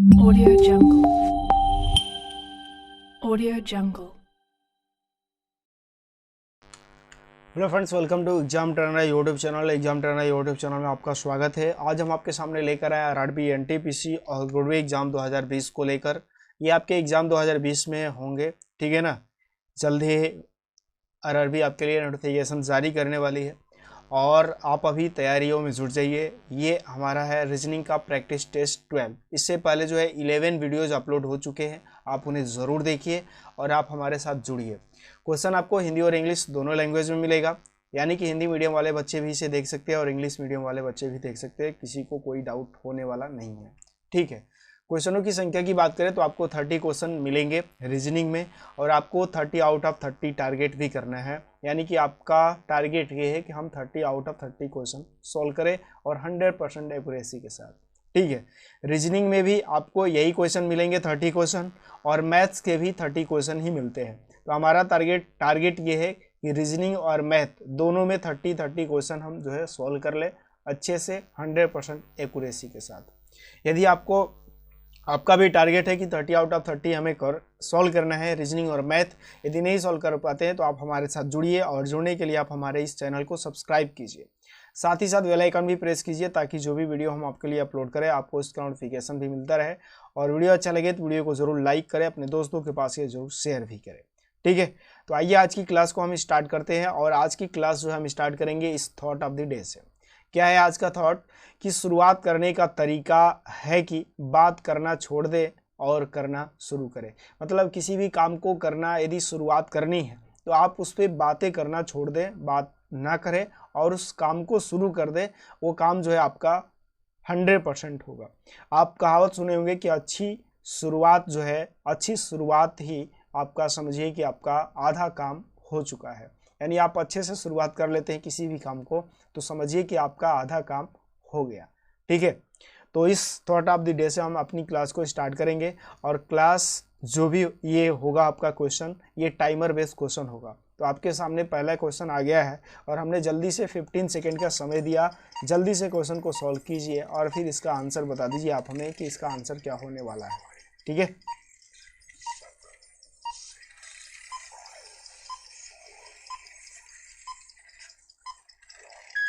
Audio Jungle. Audio Jungle. Hello friends, welcome to exam trainer YouTube channel. Exam trainer YouTube channel में आपका स्वागत है। आज हम आपके सामने लेकर आए आरआरबी, एनटीपीसी और ग्रुप डी एग्जाम 2020 को लेकर। ये आपके एग्जाम 2020 में होंगे, ठीक है ना। जल्द ही आरआरबी आपके लिए नोटिफिकेशन जारी करने वाली है और आप अभी तैयारियों में जुट जाइए। ये हमारा है रीजनिंग का प्रैक्टिस टेस्ट 12। इससे पहले जो है 11 वीडियोज़ अपलोड हो चुके हैं, आप उन्हें ज़रूर देखिए और आप हमारे साथ जुड़िए। क्वेश्चन आपको हिंदी और इंग्लिश दोनों लैंग्वेज में मिलेगा, यानी कि हिंदी मीडियम वाले बच्चे भी इसे देख सकते हैं और इंग्लिश मीडियम वाले बच्चे भी देख सकते हैं। किसी को कोई डाउट होने वाला नहीं है, ठीक है। क्वेश्चनों की संख्या की बात करें तो आपको 30 क्वेश्चन मिलेंगे रीजनिंग में और आपको 30 आउट ऑफ 30 टारगेट भी करना है। यानी कि आपका टारगेट ये है कि हम 30 आउट ऑफ 30 क्वेश्चन सॉल्व करें और 100% एक्यूरेसी के साथ, ठीक है। रीजनिंग में भी आपको यही क्वेश्चन मिलेंगे, 30 क्वेश्चन, और मैथ्स के भी 30 क्वेश्चन ही मिलते हैं। तो हमारा टारगेट ये है कि रीजनिंग और मैथ दोनों में 30 क्वेश्चन हम जो है सॉल्व कर ले अच्छे से 100% एक्यूरेसी के साथ। यदि आपका भी टारगेट है कि 30 आउट ऑफ 30 हमें सॉल्व करना है रीजनिंग और मैथ, यदि नहीं सॉल्व कर पाते हैं तो आप हमारे साथ जुड़िए और जुड़ने के लिए आप हमारे इस चैनल को सब्सक्राइब कीजिए। साथ ही साथ बेल आइकन भी प्रेस कीजिए ताकि जो भी वीडियो हम आपके लिए अपलोड करें आपको इसका नोटिफिकेशन भी मिलता रहे। और वीडियो अच्छा लगे तो वीडियो को जरूर लाइक करें, अपने दोस्तों के पास ये जरूर शेयर भी करें, ठीक है। तो आइए आज की क्लास को हम स्टार्ट करते हैं और आज की क्लास जो है हम स्टार्ट करेंगे इस थॉट ऑफ द डे से। क्या है आज का थॉट? कि शुरुआत करने का तरीका है कि बात करना छोड़ दे और करना शुरू करें। मतलब किसी भी काम को करना यदि शुरुआत करनी है तो आप उस पर बातें करना छोड़ दें, बात ना करें और उस काम को शुरू कर दें। वो काम जो है आपका 100% होगा। आप कहावत सुने होंगे कि अच्छी शुरुआत ही आपका समझिए कि आपका आधा काम हो चुका है। यानी आप अच्छे से शुरुआत कर लेते हैं किसी भी काम को तो समझिए कि आपका आधा काम हो गया, ठीक है। तो इस थॉट ऑफ द डे से हम अपनी क्लास को स्टार्ट करेंगे और क्लास जो भी ये होगा आपका क्वेश्चन, ये टाइमर बेस्ड क्वेश्चन होगा। तो आपके सामने पहला क्वेश्चन आ गया है और हमने जल्दी से 15 सेकेंड का समय दिया। जल्दी से क्वेश्चन को सॉल्व कीजिए और फिर इसका आंसर बता दीजिए आप हमें कि इसका आंसर क्या होने वाला है, ठीक है।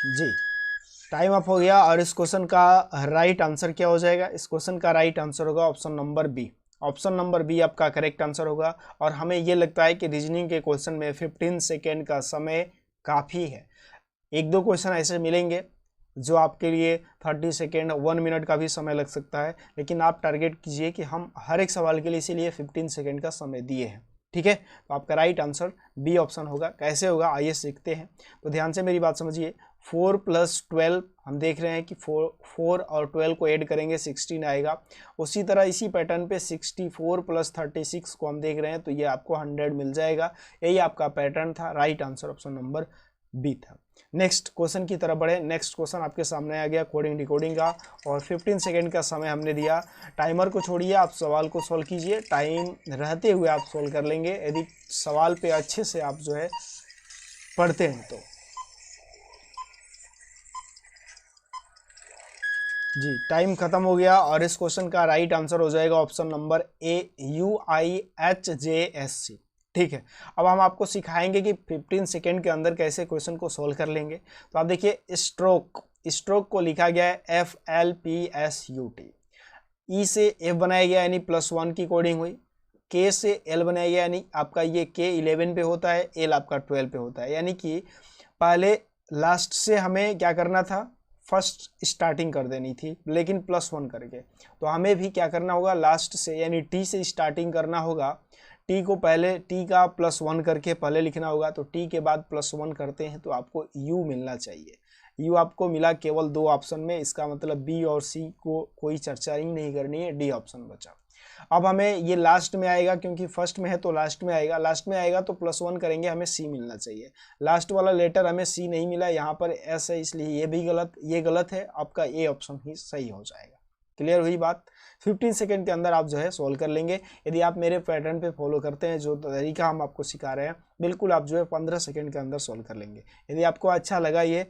जी, टाइम अप हो गया और इस क्वेश्चन का राइट आंसर क्या हो जाएगा? इस क्वेश्चन का राइट आंसर होगा option number B. Option number B आपका करेक्ट आंसर होगा। और हमें ये लगता है कि रीजनिंग के क्वेश्चन में 15 सेकेंड का समय काफ़ी है। एक दो क्वेश्चन ऐसे मिलेंगे जो आपके लिए 30 सेकेंड 1 मिनट का भी समय लग सकता है, लेकिन आप टारगेट कीजिए कि हम हर एक सवाल के लिए इसीलिए 15 सेकेंड का समय दिए हैं, ठीक है। तो आपका राइट आंसर बी ऑप्शन होगा। कैसे होगा आइए सीखते हैं। तो ध्यान से मेरी बात समझिए। 4 + 12 हम देख रहे हैं कि 4 और 12 को ऐड करेंगे 16 आएगा। उसी तरह इसी पैटर्न पे 64 + 36 को हम देख रहे हैं तो ये आपको 100 मिल जाएगा। यही आपका पैटर्न था। Right answer option number B था। नेक्स्ट क्वेश्चन की तरफ बढ़े। नेक्स्ट क्वेश्चन आपके सामने आ गया कोडिंग डिकोडिंग का और 15 सेकेंड का समय हमने दिया। टाइमर को छोड़िए, आप सवाल को सॉल्व कीजिए। टाइम रहते हुए आप सॉल्व कर लेंगे यदि सवाल पे अच्छे से आप जो है पढ़ते हैं तो। जी, टाइम खत्म हो गया और इस क्वेश्चन का राइट आंसर हो जाएगा ऑप्शन नंबर ए, UIHJSC, ठीक है। अब हम आपको सिखाएंगे कि 15 सेकेंड के अंदर कैसे क्वेश्चन को सॉल्व कर लेंगे। तो आप देखिए, स्ट्रोक को लिखा गया है FLPSUT। ई से F बनाया गया यानी +1 की कोडिंग हुई। K से L बनाया गया यानी आपका ये K 11 पे होता है, L आपका 12 पे होता है। यानी कि पहले लास्ट से हमें क्या करना था, फर्स्ट स्टार्टिंग कर देनी थी, लेकिन +1 करके। तो हमें भी क्या करना होगा, लास्ट से यानी T से स्टार्टिंग करना होगा। T को पहले T का +1 करके पहले लिखना होगा। तो T के बाद +1 करते हैं तो आपको U मिलना चाहिए। U आपको मिला केवल 2 ऑप्शन में। इसका मतलब B और C को कोई चर्चा ही नहीं करनी है, D ऑप्शन बचा। अब हमें ये लास्ट में आएगा क्योंकि फर्स्ट में है तो लास्ट में आएगा। लास्ट में आएगा तो +1 करेंगे, हमें C मिलना चाहिए। लास्ट वाला लेटर हमें C नहीं मिला, यहाँ पर S है, इसलिए ये गलत है। आपका A ऑप्शन ही सही हो जाएगा। क्लियर हुई बात? 15 सेकेंड के अंदर आप जो है सॉल्व कर लेंगे यदि आप मेरे पैटर्न पे फॉलो करते हैं। जो तरीका हम आपको सिखा रहे हैं बिल्कुल आप जो है 15 सेकेंड के अंदर सॉल्व कर लेंगे। यदि आपको अच्छा लगा ये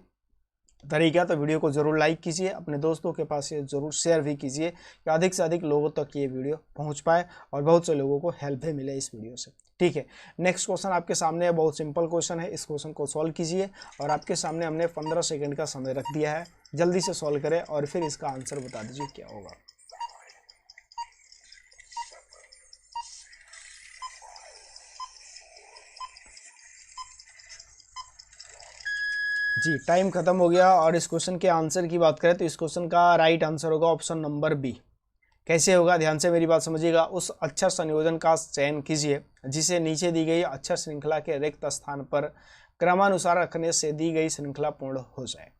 तरीका, तो वीडियो को जरूर लाइक कीजिए, अपने दोस्तों के पास ये जरूर शेयर भी कीजिए कि अधिक से अधिक लोगों तक ये वीडियो पहुंच पाए और बहुत से लोगों को हेल्प भी मिले इस वीडियो से। ठीक है, नेक्स्ट क्वेश्चन आपके सामने है, बहुत सिंपल क्वेश्चन है। इस क्वेश्चन को सॉल्व कीजिए और आपके सामने हमने 15 सेकंड का समय रख दिया है, जल्दी से सॉल्व करें और फिर इसका आंसर बता दीजिए क्या होगा। जी, टाइम खत्म हो गया और इस क्वेश्चन के आंसर की बात करें तो इस क्वेश्चन का राइट आंसर होगा ऑप्शन नंबर बी। कैसे होगा, ध्यान से मेरी बात समझिएगा। उस अक्षर संयोजन का चयन कीजिए जिसे नीचे दी गई अक्षर श्रृंखला के रिक्त स्थान पर क्रमानुसार रखने से दी गई श्रृंखला पूर्ण हो जाए।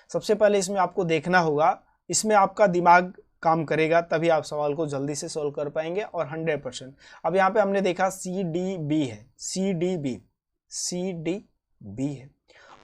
सबसे पहले इसमें आपको देखना होगा, इसमें आपका दिमाग काम करेगा तभी आप सवाल को जल्दी से सोल्व कर पाएंगे और 100%। अब यहाँ पे हमने देखा CDB है, CDB है,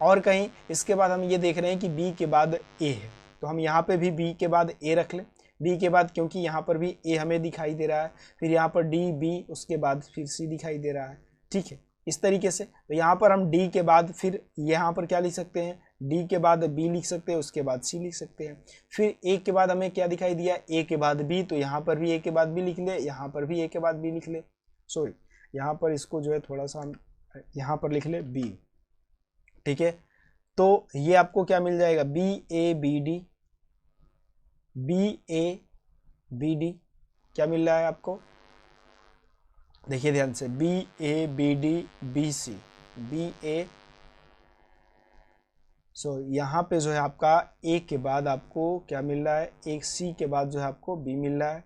और कहीं इसके बाद हम ये देख रहे हैं कि B के बाद A है, तो हम यहाँ पे भी B के बाद A रख लें। B के बाद, क्योंकि यहाँ पर भी A हमें दिखाई दे रहा है, फिर यहाँ पर D B, उसके बाद फिर C दिखाई दे रहा है। ठीक है, इस तरीके से तो यहाँ पर हम D के बाद फिर यहाँ पर क्या लिख सकते हैं, D के बाद B लिख सकते हैं, उसके बाद C लिख सकते हैं। फिर A के बाद हमें क्या दिखाई दिया, A के बाद B, तो यहाँ पर भी A के बाद B लिख ले, यहाँ पर भी A के बाद B लिख ले। सॉरी, यहाँ पर इसको जो है थोड़ा सा हम यहाँ पर लिख ले B। ठीक है, तो ये आपको क्या मिल जाएगा, BABD, क्या मिल रहा है आपको, देखिए ध्यान से, BABD BC, यहाँ पे जो है आपका A के बाद आपको क्या मिल रहा है, एक C के बाद जो है आपको B मिल रहा है।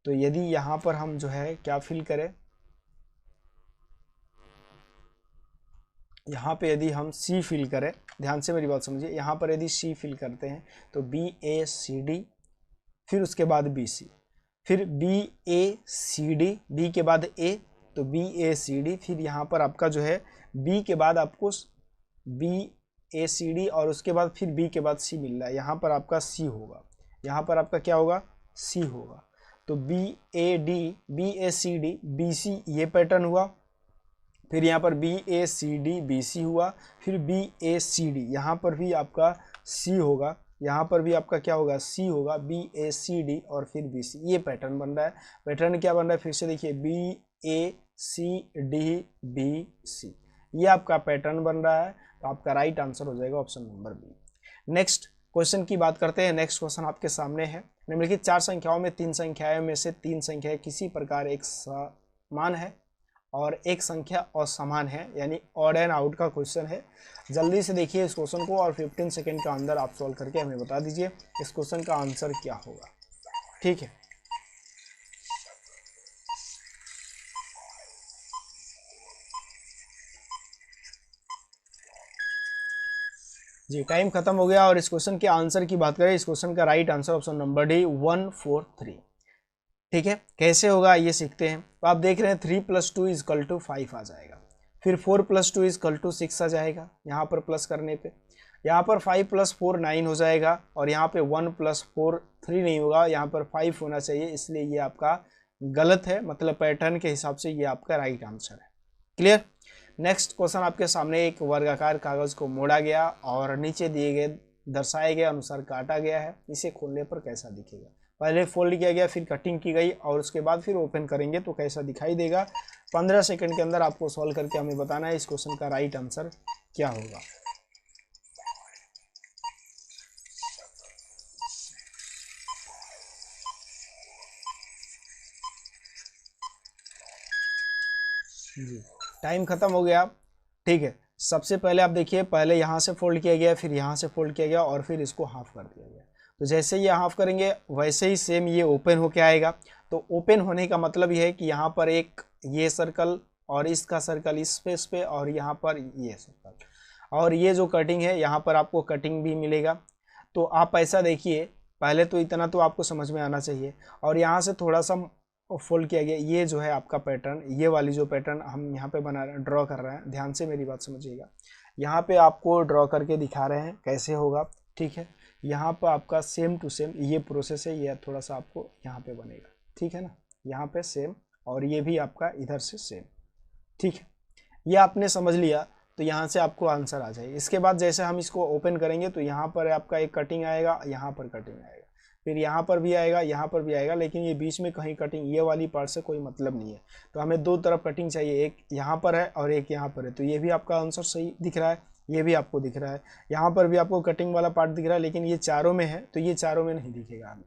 तो यदि यहाँ पर हम जो है क्या फिल करें, यहाँ पे यदि हम C फिल करें, ध्यान से मेरी बात समझिए, यहाँ पर यदि C फिल करते हैं तो BACD, फिर उसके बाद BC, फिर BACD, B के बाद A तो BACD, फिर यहाँ पर आपका जो है B के बाद आपको BACD और उसके बाद फिर B के बाद C मिल रहा है, यहाँ पर आपका C होगा, यहाँ पर आपका क्या होगा, C होगा। तो BAD, BACD, BC ये पैटर्न हुआ, फिर यहाँ पर BACD BC हुआ, फिर BACD, यहाँ पर भी आपका C होगा, यहाँ पर भी आपका क्या होगा, C होगा, BACD और फिर BC, ये पैटर्न बन रहा है। पैटर्न क्या बन रहा है, फिर से देखिए BACD BC, ये आपका पैटर्न बन रहा है। तो आपका राइट आंसर हो जाएगा option number B. Next question की बात करते हैं। नेक्स्ट क्वेश्चन आपके सामने है, निम्नलिखित 4 संख्याओं में 3 संख्याएं में से 3 संख्याएं किसी प्रकार एक समान है और एक संख्या असमान है, यानी ऑड एंड आउट का क्वेश्चन है। जल्दी से देखिए इस क्वेश्चन को और 15 सेकंड के अंदर आप सॉल्व करके हमें बता दीजिए इस क्वेश्चन का आंसर क्या होगा। ठीक है, जी टाइम खत्म हो गया और इस क्वेश्चन के आंसर की बात करें, इस क्वेश्चन का right answer option number D 143। ठीक है, कैसे होगा ये सीखते हैं। तो आप देख रहे हैं 3 + 2 = 5 आ जाएगा, फिर 4 + 2 = 6 आ जाएगा, यहाँ पर प्लस करने पे, यहाँ पर 5 + 4 9 हो जाएगा, और यहाँ पे 1 + 4 3 नहीं होगा, यहाँ पर 5 होना चाहिए, इसलिए ये आपका गलत है, मतलब पैटर्न के हिसाब से ये आपका राइट आंसर है। क्लियर। नेक्स्ट क्वेश्चन आपके सामने, एक वर्गाकार कागज को मोड़ा गया और नीचे दिए गए दर्शाए गए अनुसार काटा गया है, इसे खोलने पर कैसा दिखेगा। पहले फोल्ड किया गया, फिर कटिंग की गई और उसके बाद फिर ओपन करेंगे तो कैसा दिखाई देगा। 15 सेकंड के अंदर आपको सॉल्व करके हमें बताना है इस क्वेश्चन का राइट आंसर क्या होगा। जी टाइम खत्म हो गया। ठीक है, सबसे पहले आप देखिए, पहले यहाँ से फोल्ड किया गया, फिर यहाँ से फोल्ड किया गया और फिर इसको हाफ कर दिया गया। तो जैसे ये हाफ करेंगे वैसे ही सेम ये ओपन होके आएगा। तो ओपन होने का मतलब ये है कि यहाँ पर एक ये सर्कल और इसका सर्कल इस स्पेस पे और यहाँ पर ये सर्कल, और ये जो कटिंग है यहाँ पर आपको कटिंग भी मिलेगा। तो आप ऐसा देखिए, पहले तो इतना तो आपको समझ में आना चाहिए, और यहाँ से थोड़ा सा फोल्ड किया गया, ये जो है आपका पैटर्न, ये वाली जो पैटर्न हम यहाँ पे बना रहे हैं, ड्रॉ कर रहे हैं, ध्यान से मेरी बात समझिएगा। यहाँ पे आपको ड्रॉ करके दिखा रहे हैं कैसे होगा। ठीक है, यहाँ पर आपका सेम टू सेम ये प्रोसेस है, ये थोड़ा सा आपको यहाँ पे बनेगा। ठीक है ना, यहाँ पे सेम, और ये भी आपका इधर से सेम। ठीक है, ये आपने समझ लिया। तो यहाँ से आपको आंसर आ जाएगा। इसके बाद जैसे हम इसको ओपन करेंगे तो यहाँ पर आपका एक कटिंग आएगा, यहाँ पर कटिंग आएगा, फिर यहाँ पर भी आएगा, यहाँ पर भी आएगा, लेकिन ये बीच में कहीं कटिंग, ये वाली पार्ट से कोई मतलब नहीं है। तो हमें दो तरफ कटिंग चाहिए, एक यहाँ पर है और एक यहाँ पर है। तो ये भी आपका आंसर सही दिख रहा है, ये भी आपको दिख रहा है, यहाँ पर भी आपको कटिंग वाला पार्ट दिख रहा है, लेकिन ये चारों में है तो ये चारों में नहीं दिखेगा हमें।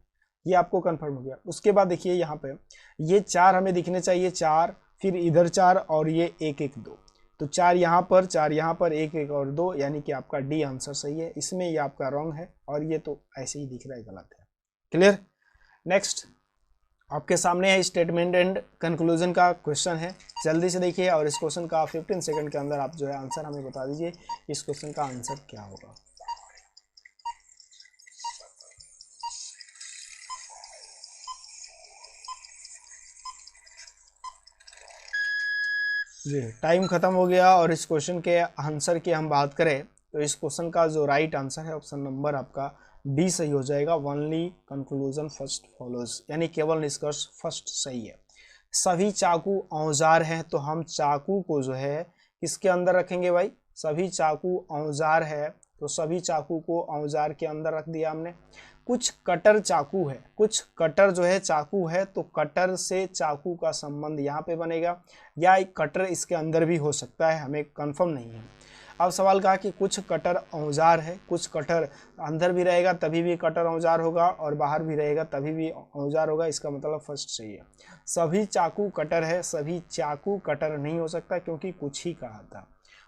ये आपको कन्फर्म हो गया। उसके बाद देखिए यहाँ पे ये 4 हमें दिखने चाहिए, 4, फिर इधर 4 और ये 1 1 2। तो 4 यहाँ पर, 4 यहाँ पर, 1 1 और 2, यानी कि आपका डी आंसर सही है। इसमें ये आपका रॉन्ग है और ये तो ऐसे ही दिख रहा है, गलत है। क्लियर। नेक्स्ट आपके सामने है स्टेटमेंट एंड कंक्लूजन का क्वेश्चन है, जल्दी से देखिए और इस क्वेश्चन का 15 सेकंड के अंदर आप जो है आंसर हमें बता दीजिए, इस क्वेश्चन का आंसर क्या होगा। जी टाइम खत्म हो गया और इस क्वेश्चन के आंसर की हम बात करें तो इस क्वेश्चन का जो राइट आंसर है ऑप्शन नंबर आपका डी सही हो जाएगा। ओनली कंक्लूजन फर्स्ट फॉलोज, यानी केवल निष्कर्ष फर्स्ट सही है। सभी चाकू औजार हैं, तो हम चाकू को जो है किसके अंदर रखेंगे भाई, सभी चाकू औजार है तो सभी चाकू को औजार के अंदर रख दिया हमने। कुछ कटर चाकू है, कुछ कटर जो है चाकू है, तो कटर से चाकू का संबंध यहाँ पे बनेगा, या एक कटर इसके अंदर भी हो सकता है, हमें कंफर्म नहीं है। अब सवाल कहा कि कुछ कटर औजार है, कुछ कटर अंदर भी रहेगा तभी भी कटर औजार होगा और बाहर भी रहेगा तभी भी औजार होगा, इसका मतलब फर्स्ट सही है। सभी चाकू कटर है, सभी चाकू कटर नहीं हो सकता क्योंकि कुछ ही कहा था।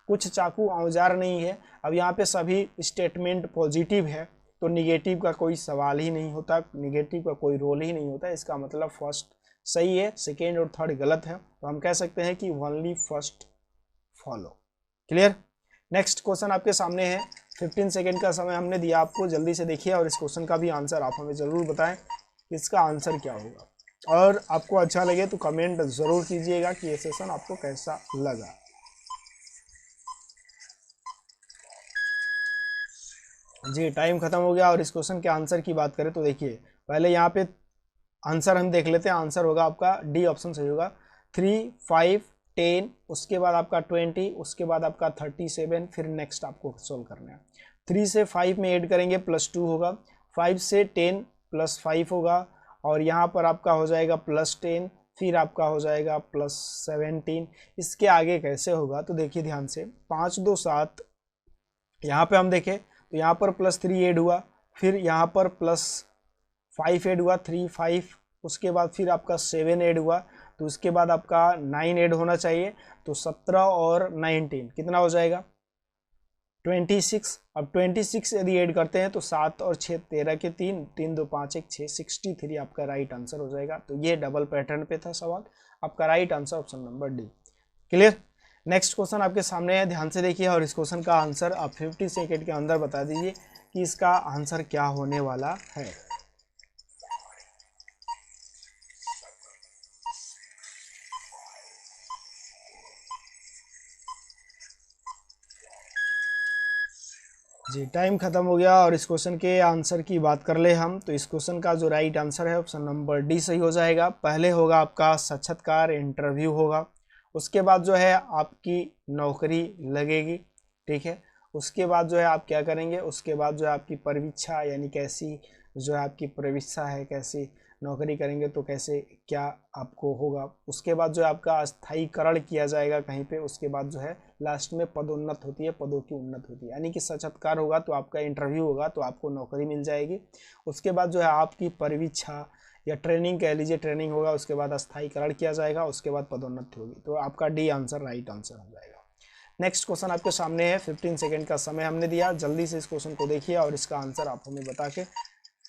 कुछ चाकू औजार नहीं है। अब यहाँ पे सभी स्टेटमेंट पॉजिटिव है तो निगेटिव का कोई सवाल ही नहीं होता, निगेटिव का कोई रोल ही नहीं होता, इसका मतलब फर्स्ट सही है, सेकेंड और थर्ड गलत है। तो हम कह सकते हैं कि only first follow. Clear. Next question आपके सामने है, 15 सेकेंड का समय हमने दिया आपको, जल्दी से देखिए और इस क्वेश्चन का भी आंसर आप हमें ज़रूर बताएं इसका आंसर क्या होगा। और आपको अच्छा लगे तो कमेंट ज़रूर कीजिएगा कि ये सेशन आपको कैसा लगा। जी टाइम खत्म हो गया और इस क्वेश्चन के आंसर की बात करें तो देखिए पहले यहाँ पे आंसर हम देख लेते हैं। आंसर होगा आपका डी ऑप्शन सही होगा। 3 5 10, उसके बाद आपका 20, उसके बाद आपका 37, फिर नेक्स्ट आपको सोल्व करना है। 3 से 5 में ऐड करेंगे +2 होगा, 5 से 10 +5 होगा और यहाँ पर आपका हो जाएगा +10, फिर आपका हो जाएगा +17। इसके आगे कैसे होगा तो देखिए ध्यान से, 5 2 7, यहाँ पे हम देखें तो यहाँ पर +3 ऐड हुआ, फिर यहाँ पर +5 ऐड हुआ, 3 5, उसके बाद फिर आपका 7 ऐड हुआ, तो उसके बाद आपका 9 ऐड होना चाहिए, तो 17 और 19 कितना हो जाएगा 26। अब 26 यदि ऐड करते हैं तो 7 और 6 13 के 3 3 2 5 1 6 63 आपका राइट आंसर हो जाएगा। तो ये डबल पैटर्न पे था सवाल, आपका right answer option number D. Clear. Next question आपके सामने है, ध्यान से देखिए और इस क्वेश्चन का आंसर आप 50 सेकेंड के अंदर बता दीजिए कि इसका आंसर क्या होने वाला है। जी टाइम खत्म हो गया और इस क्वेश्चन के आंसर की बात कर ले हम, तो इस क्वेश्चन का जो राइट आंसर है ऑप्शन नंबर डी सही हो जाएगा। पहले होगा आपका साक्षात्कार इंटरव्यू होगा, उसके बाद जो है आपकी नौकरी लगेगी, ठीक है। उसके बाद जो है आप क्या करेंगे, उसके बाद जो है आपकी परीक्षा, यानी कैसी जो है आपकी परीक्षा है, कैसी नौकरी करेंगे तो कैसे क्या आपको होगा। उसके बाद जो है आपका स्थायीकरण किया जाएगा कहीं पे, उसके बाद जो है लास्ट में पदोन्नत होती है, पदों की उन्नत होती है, यानी कि साक्षात्कार होगा तो आपका इंटरव्यू होगा तो आपको नौकरी मिल जाएगी। उसके बाद जो है आपकी परीक्षा या ट्रेनिंग कह लीजिए, ट्रेनिंग होगा, उसके बाद स्थायीकरण किया जाएगा, उसके बाद पदोन्नति होगी। तो आपका डी आंसर राइट आंसर हो जाएगा। नेक्स्ट क्वेश्चन आपके सामने है, 15 सेकेंड का समय हमने दिया, जल्दी से इस क्वेश्चन को देखिए और इसका आंसर आप हमें बता के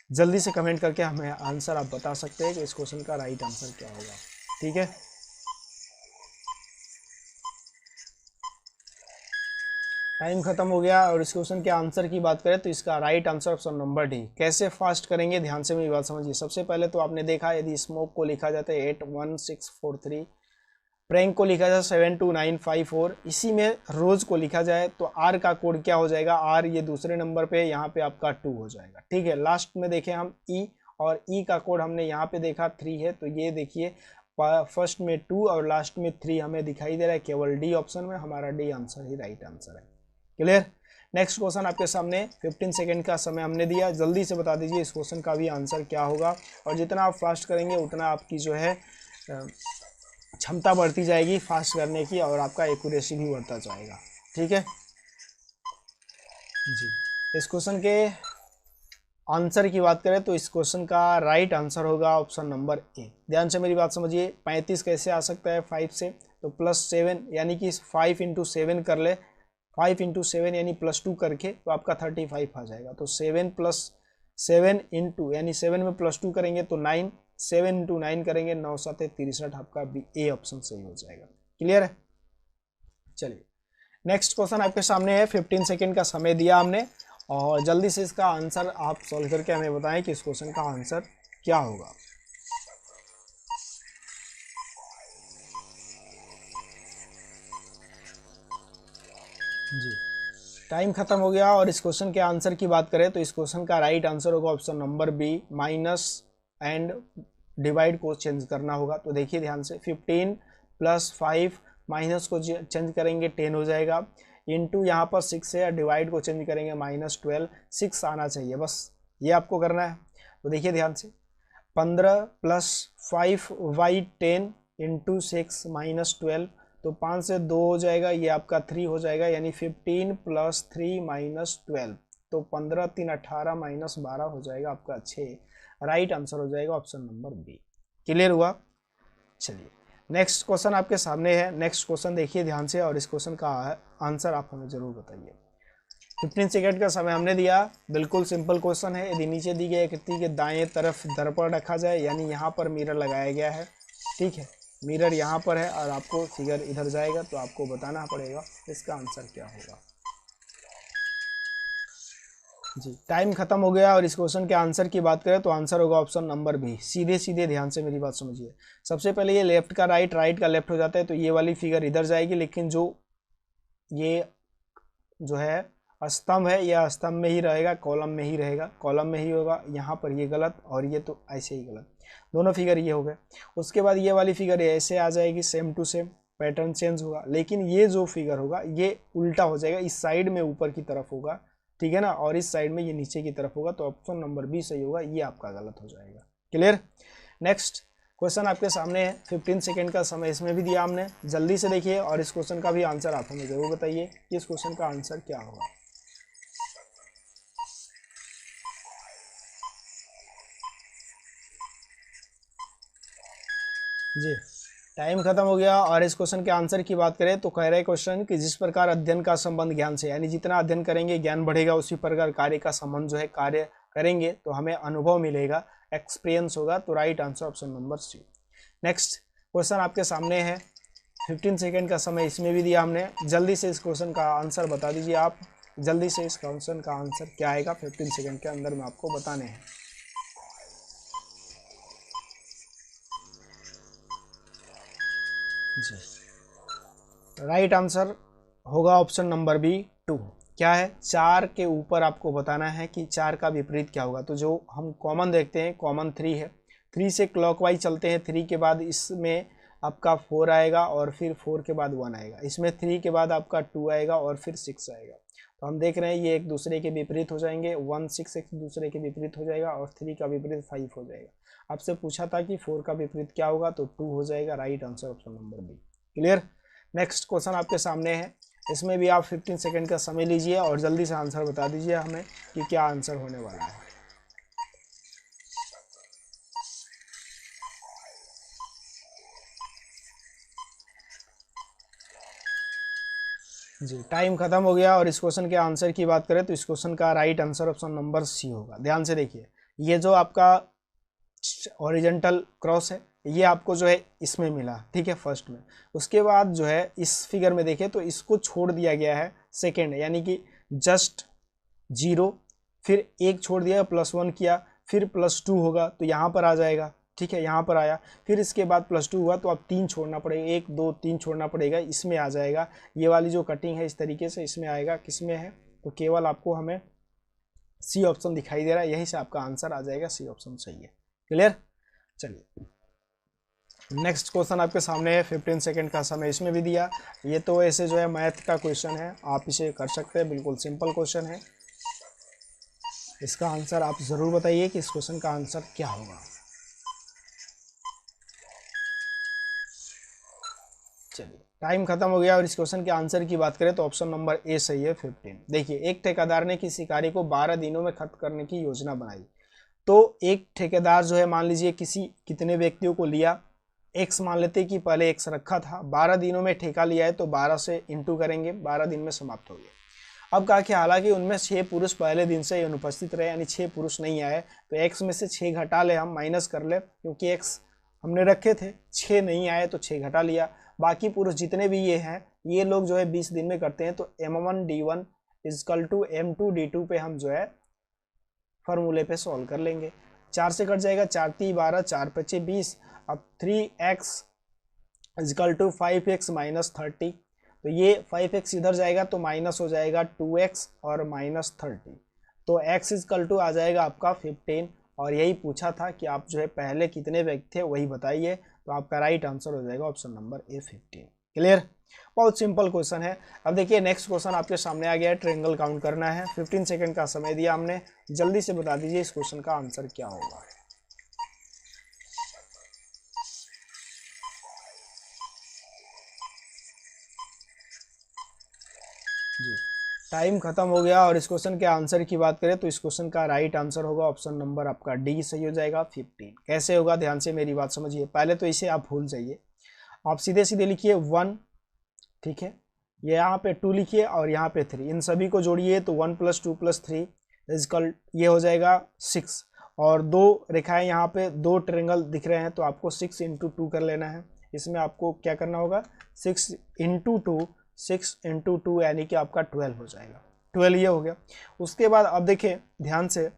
जल्दी से कमेंट करके हमें आंसर आप बता सकते हैं कि इस क्वेश्चन का राइट आंसर क्या होगा, ठीक है। टाइम खत्म हो गया और इस क्वेश्चन के आंसर की बात करें तो इसका right answer option number D. कैसे फास्ट करेंगे, ध्यान से मेरी बात समझिए। सबसे पहले तो आपने देखा यदि स्मोक को लिखा जाता है 81643, प्रैंक को लिखा जाए 72954, इसी में रोज को लिखा जाए तो आर का कोड क्या हो जाएगा, आर ये दूसरे नंबर पे, यहाँ पे आपका 2 हो जाएगा, ठीक है। लास्ट में देखें हम ई, और ई का कोड हमने यहाँ पे देखा 3 है, तो ये देखिए फर्स्ट में 2 और लास्ट में 3 हमें दिखाई दे रहा है केवल डी ऑप्शन में, हमारा डी आंसर ही राइट आंसर है। क्लियर। नेक्स्ट क्वेश्चन आपके सामने 15 सेकंड का समय हमने दिया, जल्दी से बता दीजिए इस क्वेश्चन का भी आंसर क्या होगा। और जितना आप फास्ट करेंगे उतना आपकी जो है क्षमता बढ़ती जाएगी फास्ट करने की, और आपका एक्यूरेसी भी बढ़ता जाएगा। ठीक है जी। इस क्वेश्चन के आंसर की बात करें तो इस क्वेश्चन का राइट आंसर होगा ऑप्शन नंबर ए। ध्यान से मेरी बात समझिए, 35 कैसे आ सकता है 5 से, तो +7 यानी कि 5 × 7 कर ले, 5 × 7 यानी +2 करके तो आपका 35 आ जाएगा। तो 7 + 7 इंटू यानी 7 में +2 करेंगे तो 9, 7 × 9 करेंगे 9 × 7 63, आपका बी ए ऑप्शन सही हो जाएगा। क्लियर है। चलिए नेक्स्ट क्वेश्चन आपके सामने है, 15 सेकेंड का समय दिया हमने, और जल्दी से इसका आंसर आप सॉल्व करके हमें बताएं कि इस क्वेश्चन का आंसर क्या होगा। जी टाइम खत्म हो गया, और इस क्वेश्चन के आंसर की बात करें तो इस क्वेश्चन का राइट आंसर होगा option number B, minus and divide को चेंज करना होगा। तो देखिए ध्यान से, 15 + 5 माइनस को चेंज करेंगे 10 हो जाएगा, इंटू यहाँ पर 6 है, डिवाइड को चेंज करेंगे -12, 6 आना चाहिए, बस ये आपको करना है। तो देखिए ध्यान से, 15 + 5/10 इंटू 6 -12, तो 5 से 2 हो जाएगा, ये आपका 3 हो जाएगा, यानी 15 + 3 -12, तो 15 × 3 = 18 -12 हो जाएगा आपका 6। राइट आंसर हो जाएगा ऑप्शन नंबर बी। क्लियर हुआ। चलिए नेक्स्ट क्वेश्चन आपके सामने है। नेक्स्ट क्वेश्चन देखिए ध्यान से, और इस क्वेश्चन का आंसर आप हमें जरूर बताइए। 15 सेकेंड का समय हमने दिया, बिल्कुल सिंपल क्वेश्चन है। यदि नीचे दी गई आकृति के दाएं तरफ दर्पण रखा जाए, यानी यहाँ पर मिरर लगाया गया है, ठीक है, मिरर यहाँ पर है और आपको फिगर इधर जाएगा, तो आपको बताना पड़ेगा इसका आंसर क्या होगा। जी टाइम खत्म हो गया, और इस क्वेश्चन के आंसर की बात करें तो आंसर होगा ऑप्शन नंबर बी। सीधे सीधे ध्यान से मेरी बात समझिए। सबसे पहले ये लेफ्ट का राइट, राइट का लेफ्ट हो जाता है, तो ये वाली फिगर इधर जाएगी, लेकिन जो ये जो है स्तंभ है, यह स्तंभ में ही रहेगा, कॉलम में ही रहेगा, कॉलम में ही होगा। यहाँ पर ये गलत, और ये तो ऐसे ही गलत, दोनों फिगर ये हो गए। उसके बाद ये वाली फिगर ऐसे आ जाएगी, same to same, pattern change होगा, लेकिन ये जो फिगर होगा ये उल्टा हो जाएगा, इस साइड में ऊपर की तरफ होगा, ठीक है ना, और इस साइड में ये नीचे की तरफ होगा, तो ऑप्शन नंबर बी सही होगा, ये आपका गलत हो जाएगा। क्लियर। नेक्स्ट क्वेश्चन आपके सामने है, 15 सेकेंड का समय इसमें भी दिया हमने, जल्दी से देखिए, और इस क्वेश्चन का भी आंसर आप हमें जरूर बताइए कि इस क्वेश्चन का आंसर क्या होगा। जी टाइम खत्म हो गया, और इस क्वेश्चन के आंसर की बात करें तो कह रहे क्वेश्चन कि जिस प्रकार अध्ययन का संबंध ज्ञान से, यानी जितना अध्ययन करेंगे ज्ञान बढ़ेगा, उसी प्रकार कार्य का संबंध जो है, कार्य करेंगे तो हमें अनुभव मिलेगा, एक्सपीरियंस होगा। तो right answer option number C. Next question आपके सामने है, 15 सेकेंड का समय इसमें भी दिया हमने, जल्दी से इस क्वेश्चन का आंसर बता दीजिए आप। जल्दी से इस क्वेश्चन का आंसर क्या आएगा 15 सेकेंड के अंदर में आपको बताने हैं। जी राइट आंसर होगा ऑप्शन नंबर बी 2। क्या है, 4 के ऊपर आपको बताना है कि 4 का विपरीत क्या होगा। तो जो हम कॉमन देखते हैं, कॉमन 3 है, 3 से क्लॉकवाइज चलते हैं, 3 के बाद इसमें आपका 4 आएगा, और फिर 4 के बाद 1 आएगा, इसमें 3 के बाद आपका 2 आएगा, और फिर 6 आएगा। तो हम देख रहे हैं ये एक दूसरे के विपरीत हो जाएंगे, 1 6 एक दूसरे के विपरीत हो जाएगा, और 3 का विपरीत 5 हो जाएगा। आपसे पूछा था कि 4 का विपरीत क्या होगा, तो 2 हो जाएगा। Right answer option number B. Clear. Next question आपके सामने है, इसमें भी आप 15 सेकेंड का समय लीजिए और जल्दी से आंसर बता दीजिए हमें कि क्या आंसर होने वाला है। जी टाइम खत्म हो गया, और इस क्वेश्चन के आंसर की बात करें तो इस क्वेश्चन का right answer option number C होगा। ध्यान से देखिए, ये जो आपका हॉरिजॉन्टल क्रॉस है, ये आपको जो है इसमें मिला, ठीक है, फर्स्ट में। उसके बाद जो है इस फिगर में देखें तो इसको छोड़ दिया गया है सेकेंड, यानी कि जस्ट 0, फिर 1 छोड़ दिया, +1 किया, फिर +2 होगा तो यहाँ पर आ जाएगा, ठीक है, यहाँ पर आया, फिर इसके बाद +2 हुआ तो अब 3 छोड़ना पड़ेगा, 1 2 3 छोड़ना पड़ेगा, इसमें आ जाएगा। ये वाली जो कटिंग है इस तरीके से इसमें आएगा, किसमें है, तो केवल आपको हमें सी ऑप्शन दिखाई दे रहा है, यहीं से आपका आंसर आ जाएगा, सी ऑप्शन सही है। क्लियर। चलिए नेक्स्ट क्वेश्चन आपके सामने है, 15 सेकंड का समय इसमें भी दिया। ये तो ऐसे जो है मैथ का क्वेश्चन है, आप इसे कर सकते हैं, बिल्कुल सिंपल क्वेश्चन है। इसका आंसर आप ज़रूर बताइए कि इस क्वेश्चन का आंसर क्या होगा। चलिए टाइम खत्म हो गया और इस क्वेश्चन के आंसर की बात करें तो ऑप्शन नंबर ए सही है, 15। देखिए, एक ठेकेदार ने किसी कार्य को 12 दिनों में खत्म करने की योजना बनाई। तो एक ठेकेदार जो है, मान लीजिए कितने व्यक्तियों को लिया, एक्स मान लेते कि पहले एक्स रखा था, 12 दिनों में ठेका लिया है तो 12 से इंटू करेंगे, 12 दिन में समाप्त हो गया। अब कहा कि हालांकि उनमें 6 पुरुष पहले दिन से अनुपस्थित रहे, यानी 6 पुरुष नहीं आए, तो एक्स में से 6 घटा ले, हम माइनस कर ले, क्योंकि एक्स हमने रखे थे, 6 नहीं आए तो 6 घटा लिया। बाकी पुरुष जितने भी ये हैं, ये लोग जो है 20 दिन में करते हैं, तो m1 d1 is equal to m2 d2 पे हम जो है फॉर्मूले पे सॉल्व कर लेंगे। 4 से कट जाएगा, 4 3 12, 4 5 20। अब 3x is equal to 5x minus 30, तो ये 5x इधर जाएगा तो माइनस हो जाएगा 2x और माइनस 30, तो x इजकल टू आ जाएगा आपका 15। और यही पूछा था कि आप जो है पहले कितने व्यक्ति थे वही बताइए, तो आपका राइट आंसर हो जाएगा ऑप्शन नंबर ए, 15। क्लियर, बहुत सिंपल क्वेश्चन है। अब देखिए नेक्स्ट क्वेश्चन आपके सामने आ गया है, ट्रायंगल काउंट करना है। 15 सेकंड का समय दिया हमने, जल्दी से बता दीजिए इस क्वेश्चन का आंसर क्या होगा। जी, टाइम खत्म हो गया और इस क्वेश्चन के आंसर की बात करें तो इस क्वेश्चन का राइट आंसर होगा ऑप्शन नंबर आपका डी सही हो जाएगा, 15। कैसे होगा, ध्यान से मेरी बात समझिए। पहले तो इसे आप भूल जाइए, आप सीधे सीधे लिखिए 1, ठीक है, ये यहाँ पे 2 लिखिए और यहाँ पे 3, इन सभी को जोड़िए तो 1 + 2 + 3 इजकल ये हो जाएगा 6। और 2 रेखाएं यहाँ पे 2 ट्रायंगल दिख रहे हैं, तो आपको 6 × 2 कर लेना है। इसमें आपको क्या करना होगा, 6 × 2, 6 × 2 यानी कि आपका 12 हो जाएगा। 12 ये हो गया। उसके बाद अब देखें ध्यान से,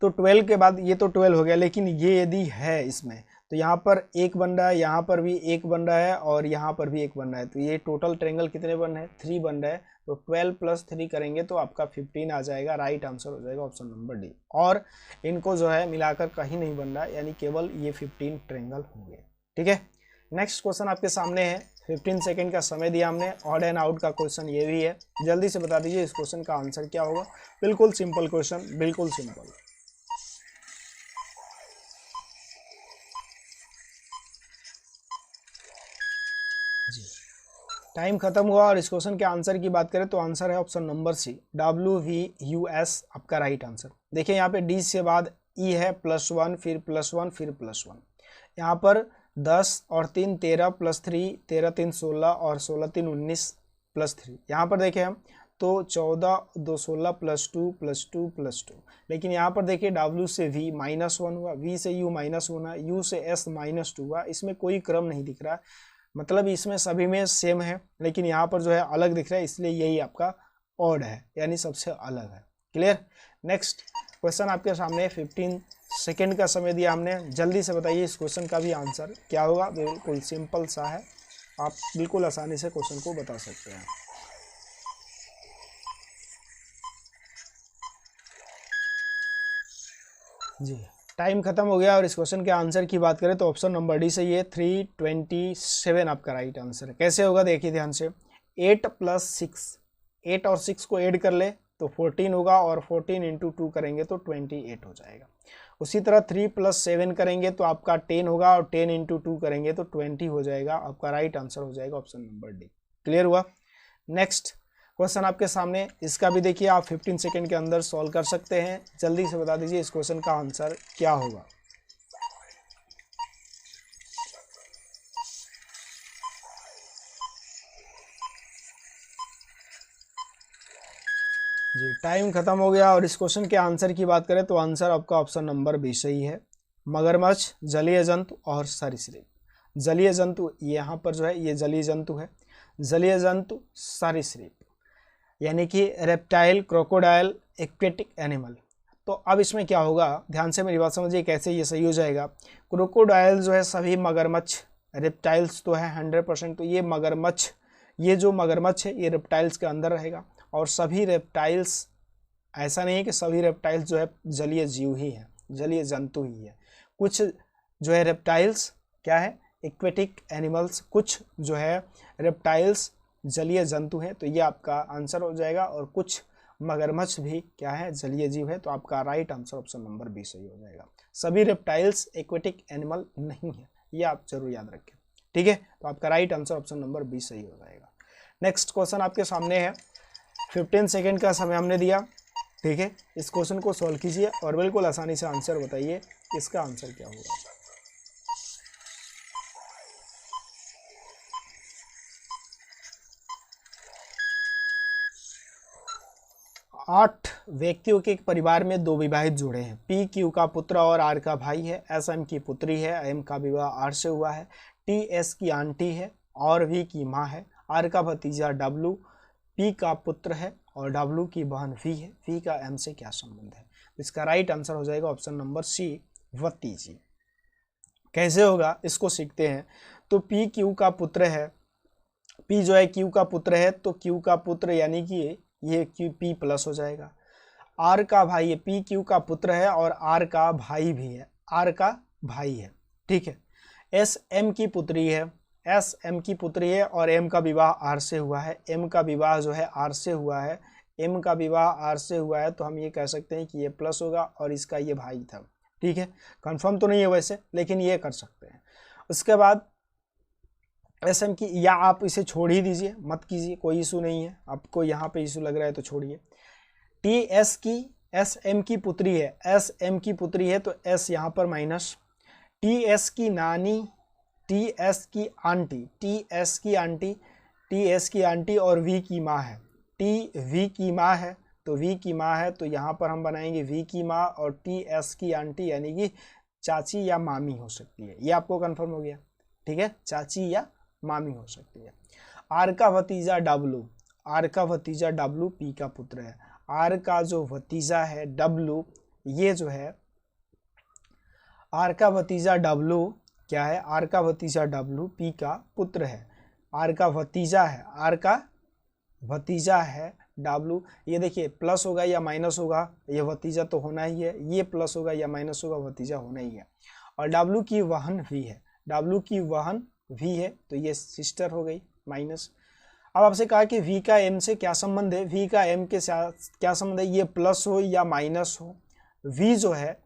तो 12 के बाद ये तो 12 हो गया, लेकिन ये यदि है इसमें तो यहाँ पर एक बन रहा है, यहाँ पर भी एक बन रहा है और यहाँ पर भी एक बन रहा है, तो ये टोटल ट्रायंगल कितने बन रहे हैं, 3 बन रहे हैं। तो 12 + 3 करेंगे तो आपका 15 आ जाएगा, राइट आंसर हो जाएगा ऑप्शन नंबर डी। और इनको जो है मिलाकर कहीं नहीं बन रहा है, यानी केवल ये 15 ट्रायंगल होंगे। ठीक है, नेक्स्ट क्वेश्चन आपके सामने है, 15 सेकंड का समय दिया हमने, ऑड एंड आउट का क्वेश्चन ये भी है। जल्दी से बता दीजिए इस क्वेश्चन का आंसर क्या होगा। बिल्कुल सिंपल क्वेश्चन, बिल्कुल सिंपल। जी, टाइम खत्म हुआ और इस क्वेश्चन के आंसर की बात करें तो आंसर है ऑप्शन नंबर सी, WVUS आपका राइट आंसर। देखिए यहाँ पे डी से बाद ई है, +1 फिर +1 फिर +1। यहाँ पर 10 और 3 13 + 3 13 3 16 और 16 3 19 +3। यहाँ पर देखें हम तो 14 2 16 +2 +2 +2। लेकिन यहाँ पर देखिए W से V -1 हुआ, V से U -1 हुआ, U से S -2 हुआ। इसमें कोई क्रम नहीं दिख रहा, मतलब इसमें सभी में सेम है, लेकिन यहाँ पर जो है अलग दिख रहा है, इसलिए यही आपका ऑड है, यानी सबसे अलग है। क्लियर, नेक्स्ट क्वेश्चन आपके सामने 15 सेकंड का समय दिया हमने, जल्दी से बताइए इस क्वेश्चन का भी आंसर क्या होगा। बिल्कुल सिंपल सा है, आप बिल्कुल आसानी से क्वेश्चन को बता सकते हैं। जी, टाइम खत्म हो गया और इस क्वेश्चन के आंसर की बात करें तो ऑप्शन नंबर डी सही है, 327 आपका राइट आंसर है। कैसे होगा देखिए ध्यान से, 8 + 6, 8 और 6 को ऐड कर ले तो 14 होगा, और 14 × 2 करेंगे तो 28 हो जाएगा। उसी तरह 3 + 7 करेंगे तो आपका 10 होगा, और 10 × 2 करेंगे तो 20 हो जाएगा। आपका राइट आंसर हो जाएगा ऑप्शन नंबर डी। क्लियर हुआ। नेक्स्ट क्वेश्चन आपके सामने, इसका भी देखिए आप 15 सेकंड के अंदर सॉल्व कर सकते हैं। जल्दी से बता दीजिए इस क्वेश्चन का आंसर क्या होगा। जी, टाइम खत्म हो गया और इस क्वेश्चन के आंसर की बात करें तो आंसर आपका ऑप्शन नंबर बी सही है, मगरमच्छ, जलीय जंतु और सरीसृप। जलीय जंतु यहाँ पर जो है ये जलीय जंतु है, जलीय जंतु सरीसृप यानी कि रेप्टाइल, क्रोकोडाइल, एक्वेटिक एनिमल। तो अब इसमें क्या होगा, ध्यान से मेरी बात समझिए कैसे ये सही हो जाएगा। क्रोकोडाइल जो है सभी मगरमच्छ, रेप्टाइल्स तो है 100%, तो ये मगरमच्छ, ये जो मगरमच्छ है ये रेप्टाइल्स के अंदर रहेगा। और सभी रेप्टाइल्स, ऐसा नहीं है कि सभी रेप्टाइल्स जो है जलीय जीव ही हैं, जलीय जंतु ही है। कुछ जो है रेप्टाइल्स क्या है, एक्वेटिक एनिमल्स, कुछ जो है रेप्टाइल्स जलीय जंतु हैं, तो ये आपका आंसर हो जाएगा। और कुछ मगरमच्छ भी क्या है, जलीय जीव है, तो आपका right answer option number B सही हो जाएगा। सभी रेप्टाइल्स एक्वेटिक एनिमल नहीं है, ये आप जरूर याद रखें, ठीक है। तो आपका right answer option number B सही हो जाएगा। नेक्स्ट क्वेश्चन आपके सामने है, 15 सेकेंड का समय हमने दिया, ठीक है। इस क्वेश्चन को सॉल्व कीजिए और बिल्कुल आसानी से आंसर बताइए, इसका आंसर क्या होगा। 8 व्यक्तियों के एक परिवार में 2 विवाहित जोड़े हैं। पी क्यू का पुत्र और आर का भाई है, एस एम की पुत्री है, एम का विवाह आर से हुआ है, टी एस की आंटी है और वी की माँ है, आर का भतीजा डब्लू पी का पुत्र है और डब्लू की बहन वी है, वी का एम से क्या संबंध है। इसका राइट आंसर हो जाएगा ऑप्शन नंबर सी, भतीजी। कैसे होगा इसको सीखते हैं। तो पी क्यू का पुत्र है, पी जो है क्यू का पुत्र है, तो क्यू का पुत्र यानी कि ये क्यू पी प्लस हो जाएगा। आर का भाई है, पी क्यू का पुत्र है और आर का भाई भी है, आर का भाई है, ठीक है। एस एम की पुत्री है, एस एम की पुत्री है और एम का विवाह आर से हुआ है, एम का विवाह जो है आर से हुआ है, एम का विवाह आर से हुआ है, तो हम ये कह सकते हैं कि ये प्लस होगा और इसका ये भाई था, ठीक है। कंफर्म तो नहीं है वैसे, लेकिन ये कर सकते हैं। उसके बाद एस एम की, या आप इसे छोड़ ही दीजिए, मत कीजिए, कोई इशू नहीं है, आपको यहाँ पे इशू लग रहा है तो छोड़िए। टी एस की, एस एम की पुत्री है, एस एम की पुत्री है तो एस यहाँ पर माइनस, टी एस की नानी, टी एस की आंटी, टी एस की आंटी, टी एस की आंटी और वी की माँ है, टी वी की माँ है, तो वी की माँ है तो यहाँ पर हम बनाएंगे वी की माँ और टी एस की आंटी यानी कि चाची या मामी हो सकती है, ये आपको कंफर्म हो गया, ठीक है, चाची या मामी हो सकती है। आर का भतीजा डब्लू, आर का भतीजा डब्लू पी का पुत्र है, आर का जो भतीजा है डब्लू, ये जो है आर का भतीजा डब्लू क्या है, आर का भतीजा डब्लू पी का पुत्र है, आर का भतीजा है, आर का भतीजा है डब्लू, ये देखिए प्लस होगा या माइनस होगा, ये भतीजा तो होना ही है, ये प्लस होगा या माइनस होगा, भतीजा होना ही है। और डब्लू की बहन वी है, डब्लू की बहन वी है तो ये सिस्टर हो गई माइनस। अब आपसे कहा कि वी का एम से क्या संबंध है, वी का एम के साथ क्या संबंध है, ये प्लस हो या माइनस हो, वी जो है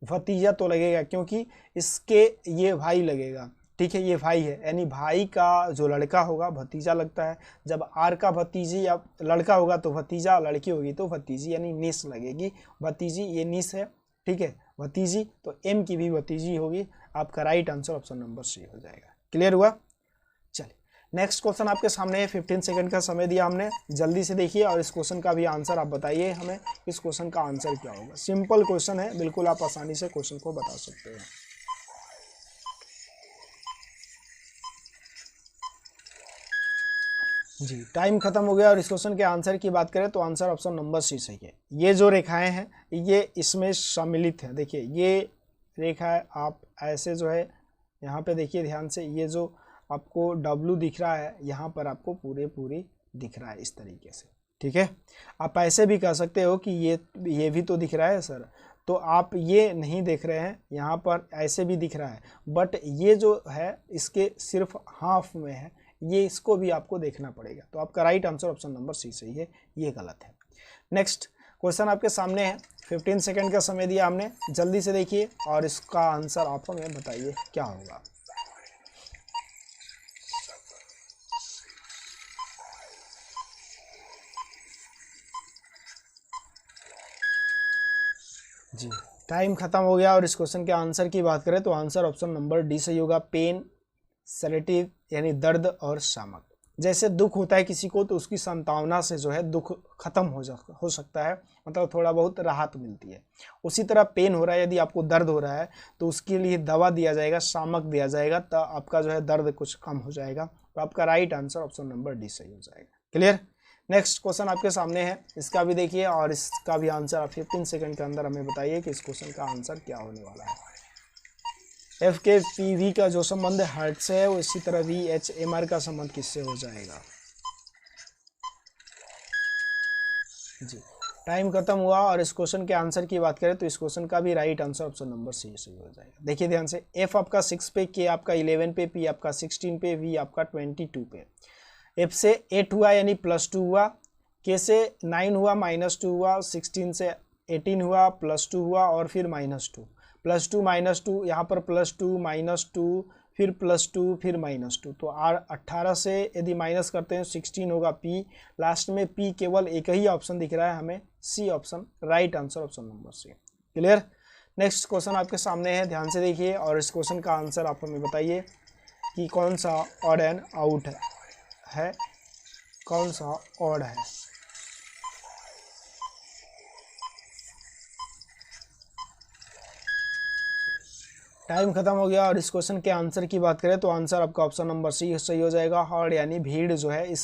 भतीजा तो लगेगा क्योंकि इसके ये भाई लगेगा, ठीक है, ये भाई है यानी भाई का जो लड़का होगा भतीजा लगता है। जब आर का भतीजी या लड़का होगा तो भतीजा, लड़की होगी तो भतीजी यानी निस लगेगी, भतीजी ये निस है, ठीक है, भतीजी, तो एम की भी भतीजी होगी। आपका right answer option number C हो जाएगा। क्लियर हुआ। चलिए नेक्स्ट क्वेश्चन आपके सामने है, 15 सेकंड का समय दिया हमने, जल्दी से देखिए और इस क्वेश्चन का भी आंसर आप बताइए हमें, इस क्वेश्चन का आंसर क्या होगा। सिंपल क्वेश्चन है, बिल्कुल आप आसानी से क्वेश्चन को बता सकते हैं। जी टाइम खत्म हो गया और इस क्वेश्चन के आंसर की बात करें तो आंसर ऑप्शन नंबर सी सही है। ये जो रेखाएं हैं ये इसमें सम्मिलित है, देखिए ये रेखा है, आप ऐसे जो है यहाँ पे देखिए ध्यान से, ये जो आपको W दिख रहा है यहाँ पर आपको पूरी दिख रहा है इस तरीके से, ठीक है। आप ऐसे भी कह सकते हो कि ये भी तो दिख रहा है सर, तो आप ये नहीं देख रहे हैं, यहाँ पर ऐसे भी दिख रहा है, बट ये जो है इसके सिर्फ हाफ में है, ये इसको भी आपको देखना पड़ेगा। तो आपका right answer option number C सही है, ये गलत है। नेक्स्ट क्वेश्चन आपके सामने है, 15 सेकंड का समय दिया हमने, जल्दी से देखिए और इसका आंसर आप हमें बताइए क्या होगा। जी टाइम खत्म हो गया और इस क्वेश्चन के आंसर की बात करें तो आंसर ऑप्शन नंबर डी सही होगा, पेन सेडेटिव यानी दर्द और शामक। जैसे दुख होता है किसी को तो उसकी संतावना से जो है दुख खत्म हो सकता है, मतलब थोड़ा बहुत राहत मिलती है। उसी तरह पेन हो रहा है, यदि आपको दर्द हो रहा है तो उसके लिए दवा दिया जाएगा, शामक दिया जाएगा, तो आपका जो है दर्द कुछ कम हो जाएगा। तो आपका right answer option number D सही हो जाएगा। क्लियर। नेक्स्ट क्वेश्चन आपके सामने है, इसका भी देखिए और इसका भी आंसर आप 15 सेकंड के अंदर हमें बताइए कि इस क्वेश्चन का आंसर क्या होने वाला है। एफ के पी वी का जो संबंध हर्ट से है उसी तरह वी एच एम आर का संबंध किससे हो जाएगा। जी टाइम खत्म हुआ और इस क्वेश्चन के आंसर की बात करें तो इस क्वेश्चन का भी right answer option number C सही हो जाएगा। देखिए ध्यान से, एफ आपका 6 पे, के आपका 11 पे, पी आपका 16 पे, वी आपका 22 पे। एफ से 8 हुआ यानी +2 हुआ, के से 9 हुआ -2 हुआ, 16 से 18 हुआ +2 हुआ और फिर -2, +2 -2, यहाँ पर +2 -2 फिर +2 फिर -2। तो 18 से यदि माइनस करते हैं 16 होगा पी, लास्ट में पी केवल एक ही ऑप्शन दिख रहा है हमें, C option right answer option number C. Clear. Next question आपके सामने है, ध्यान से देखिए और इस क्वेश्चन का आंसर आप हमें बताइए कि कौन सा ऑड एंड आउट है, कौन सा ऑड है। टाइम खत्म हो गया और इस क्वेश्चन के आंसर की बात करें तो आंसर आपका ऑप्शन नंबर सी सही हो जाएगा। हॉर्ड यानी भीड़ जो है इस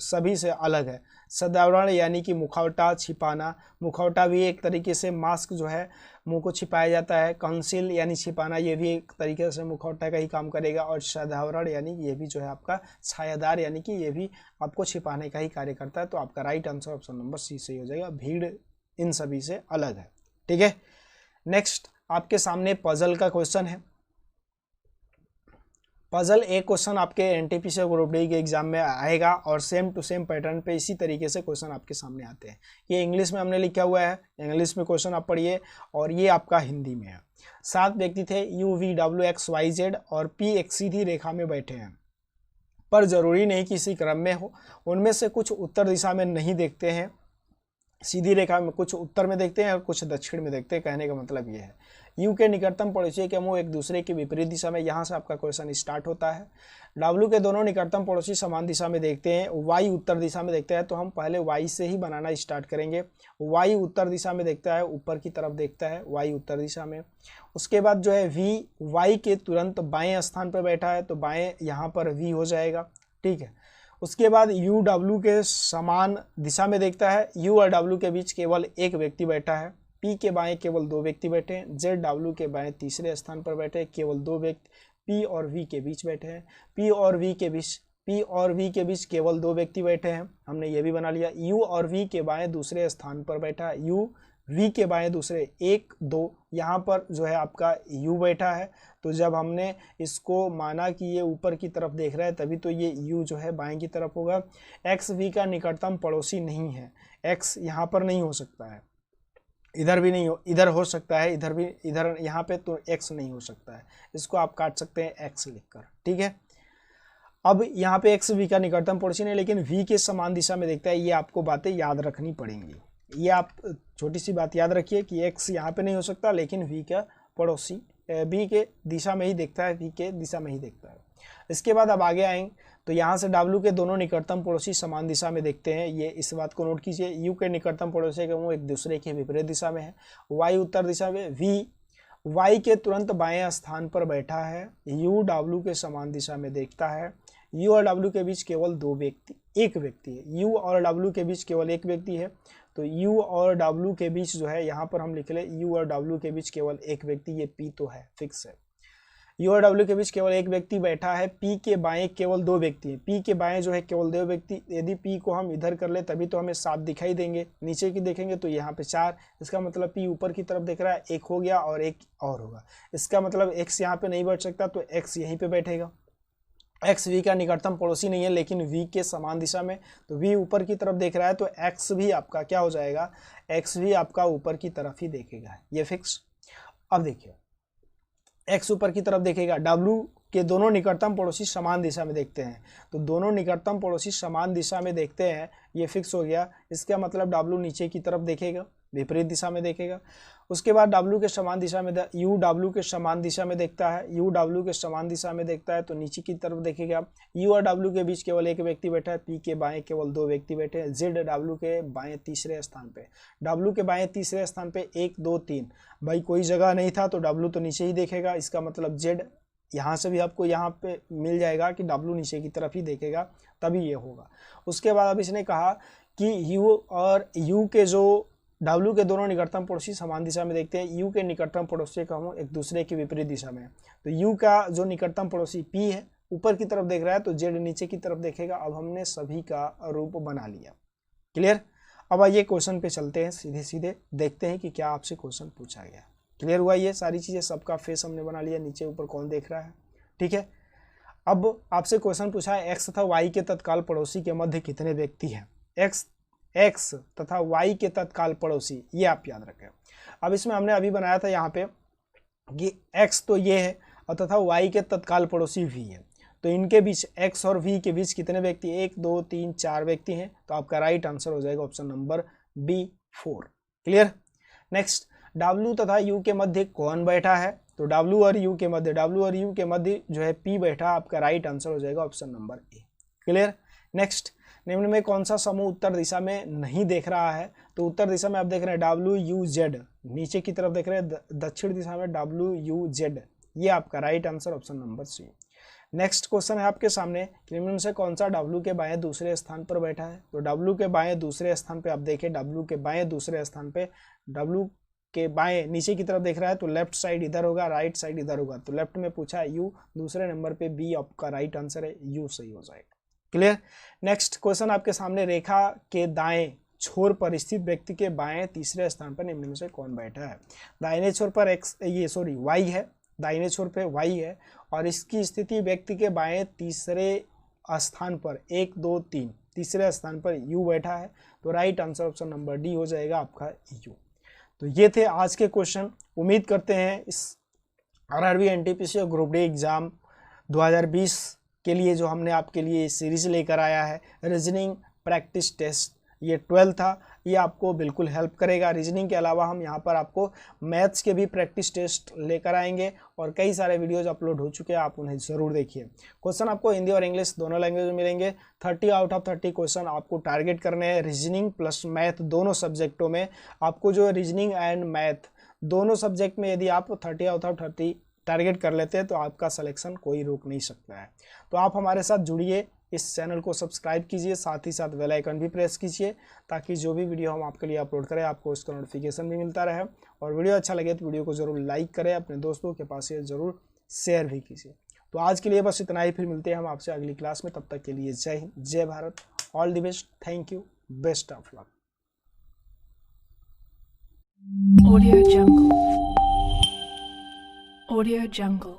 सभी से अलग है। सदावरण यानी कि मुखौटा, छिपाना, मुखौटा भी एक तरीके से मास्क जो है मुंह को छिपाया जाता है। कंसील यानी छिपाना, ये भी एक तरीके से मुखौटा का ही काम करेगा। और सदावरण यानी ये भी जो है आपका छायादार, यानी कि ये भी आपको छिपाने का ही कार्य करता है। तो आपका right answer option number C सही हो जाएगा, भीड़ इन सभी से अलग है। ठीक है, नेक्स्ट आपके सामने पजल का क्वेश्चन है। पजल एक क्वेश्चन आपके एनटीपीसी ग्रुप डी के एग्जाम में आएगा और सेम टू सेम पैटर्न पे इसी तरीके से क्वेश्चन आपके सामने आते हैं। ये इंग्लिश में हमने लिखा हुआ है, इंग्लिश में क्वेश्चन आप पढ़िए, और ये आपका हिंदी में है। 7 व्यक्ति थे, U V W X Y Z, और पी एक सीधी रेखा में बैठे हैं, पर जरूरी नहीं कि इसी क्रम में हो। उनमें से कुछ उत्तर दिशा में नहीं देखते हैं, सीधी रेखा में, कुछ उत्तर में देखते हैं और कुछ दक्षिण में देखते हैं। कहने का मतलब ये है, यू के निकटतम पड़ोसी के मुंह एक दूसरे के विपरीत दिशा में, यहाँ से आपका क्वेश्चन स्टार्ट होता है। डब्ल्यू के दोनों निकटतम पड़ोसी समान दिशा में देखते हैं, वाई उत्तर दिशा में देखता है। तो हम पहले वाई से ही बनाना स्टार्ट करेंगे। वाई उत्तर दिशा में देखता है, ऊपर की तरफ देखता है, वाई उत्तर दिशा में। उसके बाद जो है वी वाई के तुरंत बाएं स्थान पर बैठा है, तो बाएं यहाँ पर वी हो जाएगा। ठीक है, उसके बाद यू डब्ल्यू के समान दिशा में देखता है, यू और डब्ल्यू के बीच केवल एक व्यक्ति बैठा है। पी के बाएं केवल 2 व्यक्ति बैठे हैं। जेड डब्ल्यू के बाएं तीसरे स्थान पर बैठे हैं, केवल 2 व्यक्ति पी और वी के बीच बैठे हैं। पी और वी के बीच केवल 2 व्यक्ति बैठे हैं, हमने ये भी बना लिया। यू और वी के बाएं दूसरे स्थान पर बैठा है, यू वी के बाएं दूसरे 1 2, यहाँ पर जो है आपका यू बैठा है। तो जब हमने इसको माना कि ये ऊपर की तरफ देख रहा है, तभी तो ये यू जो है बाएं की तरफ होगा। एक्स वी का निकटतम पड़ोसी नहीं है, एक्स यहाँ पर नहीं हो सकता है, इधर भी नहीं हो, इधर हो सकता है, इधर भी, इधर यहाँ पे तो एक्स नहीं हो सकता है, इसको आप काट सकते हैं एक्स लिखकर। ठीक है, अब यहाँ पे एक्स वी का निकटतम पड़ोसी नहीं, लेकिन वी के समान दिशा में देखता है। ये आपको बातें याद रखनी पड़ेंगी, ये आप छोटी सी बात याद रखिए कि एक्स यहाँ पे नहीं हो सकता, लेकिन वी का पड़ोसी बी के दिशा में ही देखता है, वी के दिशा में ही देखता है। इसके बाद अब आगे आएंगे तो यहाँ से डब्ल्यू के दोनों निकटतम पड़ोसी समान दिशा में देखते हैं, ये इस बात को नोट कीजिए। यू के निकटतम पड़ोसी के मुंह एक दूसरे के विपरीत दिशा में है, वाई उत्तर दिशा में। वी वाई के तुरंत बाएं स्थान पर बैठा है, यू डब्ल्यू के समान दिशा में देखता है। यू और डब्ल्यू के बीच केवल एक व्यक्ति है, यू और डब्ल्यू के बीच केवल एक व्यक्ति है। तो यू और डब्ल्यू के बीच जो है यहाँ पर हम लिख ले, यू और डब्ल्यू के बीच केवल एक व्यक्ति, ये पी तो है, फिक्स है। यू और डब्ल्यू के बीच केवल एक व्यक्ति बैठा है, पी के बाएं केवल 2 व्यक्ति हैं, पी के बाएं जो है केवल 2 व्यक्ति। यदि पी को हम इधर कर ले तभी तो हमें 7 दिखाई देंगे, नीचे की देखेंगे तो यहाँ पे 4, इसका मतलब पी ऊपर की तरफ देख रहा है, 1 हो गया और 1 और होगा। इसका मतलब एक्स यहाँ पे नहीं बैठ सकता, तो एक्स यहीं पे बैठेगा। एक्स वी का निकटतम पड़ोसी नहीं है, लेकिन वी के समान दिशा में, तो वी ऊपर की तरफ देख रहा है, तो एक्स भी आपका क्या हो जाएगा, एक्स भी आपका ऊपर की तरफ ही देखेगा, ये फिक्स। अब देखिए एक्स ऊपर की तरफ देखेगा, डब्ल्यू के दोनों निकटतम पड़ोसी समान दिशा में देखते हैं, तो दोनों निकटतम पड़ोसी समान दिशा में देखते हैं, ये फिक्स हो गया। इसका मतलब डब्ल्यू नीचे की तरफ देखेगा, विपरीत दिशा में देखेगा। उसके बाद डब्ल्यू के समान दिशा में यू डब्ल्यू के समान दिशा में देखता है, यू डब्ल्यू के समान दिशा में देखता है, तो नीचे की तरफ देखेगा। यू और डब्ल्यू के बीच केवल एक व्यक्ति बैठा है, पी के बाएं केवल 2 व्यक्ति बैठे हैं। जेड डब्ल्यू के बाएं तीसरे स्थान पे, डब्ल्यू के बाएं तीसरे स्थान पे 1 2 3, भाई कोई जगह नहीं था तो डब्ल्यू तो नीचे ही देखेगा। इसका मतलब जेड यहाँ से भी आपको यहाँ पे मिल जाएगा कि डब्ल्यू नीचे की तरफ ही देखेगा, तभी ये होगा। उसके बाद अब इसने कहा कि यू और यू के जो डब्ल्यू के दोनों निकटतम पड़ोसी समान दिशा में देखते हैं, यू के निकटतम पड़ोसी का मुंह एक दूसरे के विपरीत दिशा में है। तो यू का जो निकटतम पड़ोसी पी है, ऊपर की तरफ देख रहा है, तो जेड नीचे की तरफ देखेगा। अब हमने सभी का रूप बना लिया, क्लियर। अब आइए क्वेश्चन पे चलते हैं, सीधे सीधे देखते हैं कि क्या आपसे क्वेश्चन पूछा गया। क्लियर हुआ ये सारी चीज़ें, सबका फेस हमने बना लिया, नीचे ऊपर कौन देख रहा है, ठीक है। अब आपसे क्वेश्चन पूछा है एक्स तथा वाई के तत्काल पड़ोसी के मध्य कितने व्यक्ति हैं। एक्स तथा वाई के तत्काल पड़ोसी, ये आप याद रखें। अब इसमें हमने अभी बनाया था यहाँ पे कि एक्स तो ये है और तथा वाई के तत्काल पड़ोसी वी है, तो इनके बीच एक्स और वी के बीच कितने व्यक्ति, 1 2 3 4 व्यक्ति हैं। तो आपका राइट आंसर हो जाएगा option number B 4। Clear. Next, W तथा यू के मध्य कौन बैठा है, तो डब्ल्यू और यू के मध्य जो है पी बैठा, आपका राइट आंसर हो जाएगा option number A. Clear. Next, निम्न में कौन सा समूह उत्तर दिशा में नहीं देख रहा है, तो उत्तर दिशा में आप देख रहे हैं डब्ल्यू यू जेड, नीचे की तरफ देख रहे हैं दक्षिण दिशा में डब्ल्यू यू जेड, ये आपका right answer option number C. Next question है आपके सामने, निम्न से कौन सा डब्ल्यू के बाएं दूसरे स्थान पर बैठा है, तो डब्ल्यू के बाएं दूसरे स्थान पे आप देखें, डब्ल्यू के बाएं दूसरे स्थान पे, डब्ल्यू के बाएं नीचे की तरफ देख रहा है तो लेफ्ट साइड इधर होगा, राइट साइड इधर होगा, तो लेफ्ट में पूछा है यू, दूसरे नंबर पे बी आपका राइट आंसर है, यू सही हो जाएगा। क्लियर। नेक्स्ट क्वेश्चन आपके सामने, रेखा के दाएं छोर पर स्थित व्यक्ति के बाएं तीसरे स्थान पर निम्न में से कौन बैठा है। दाहिने छोर पर वाई है, दाहिने छोर पे वाई है और इसकी स्थिति व्यक्ति के बाएं तीसरे स्थान पर 1 2 3 तीसरे स्थान पर यू बैठा है, तो right answer option number D हो जाएगा आपका यू। तो ये थे आज के क्वेश्चन। उम्मीद करते हैं इस आरआरबी एनटीपीसी और ग्रुप डी एग्जाम 2020 के लिए जो हमने आपके लिए सीरीज लेकर आया है रीजनिंग प्रैक्टिस टेस्ट, ये 12 था, ये आपको बिल्कुल हेल्प करेगा। रीजनिंग के अलावा हम यहाँ पर आपको मैथ्स के भी प्रैक्टिस टेस्ट लेकर आएंगे और कई सारे वीडियोज अपलोड हो चुके हैं, आप उन्हें ज़रूर देखिए। क्वेश्चन आपको हिंदी और इंग्लिश दोनों लैंग्वेज में मिलेंगे। 30 आउट ऑफ 30 क्वेश्चन आपको टारगेट करने हैं, रीजनिंग प्लस मैथ दोनों सब्जेक्टों में। आपको जो रीजनिंग एंड मैथ दोनों सब्जेक्ट में यदि आप 30 आउट ऑफ 30 टारगेट कर लेते हैं तो आपका सिलेक्शन कोई रोक नहीं सकता है। तो आप हमारे साथ जुड़िए, इस चैनल को सब्सक्राइब कीजिए, साथ ही साथ बेल आइकन भी प्रेस कीजिए ताकि जो भी वीडियो हम आपके लिए अपलोड करें आपको उसका नोटिफिकेशन भी मिलता रहे। और वीडियो अच्छा लगे तो वीडियो को जरूर लाइक करें, अपने दोस्तों के पास ये जरूर शेयर भी कीजिए। तो आज के लिए बस इतना ही, फिर मिलते हैं हम आपसे अगली क्लास में। तब तक के लिए जय हिंद, जय Bharat, all the best, thank you, best of luck. Audio Jungle. Audio Jungle.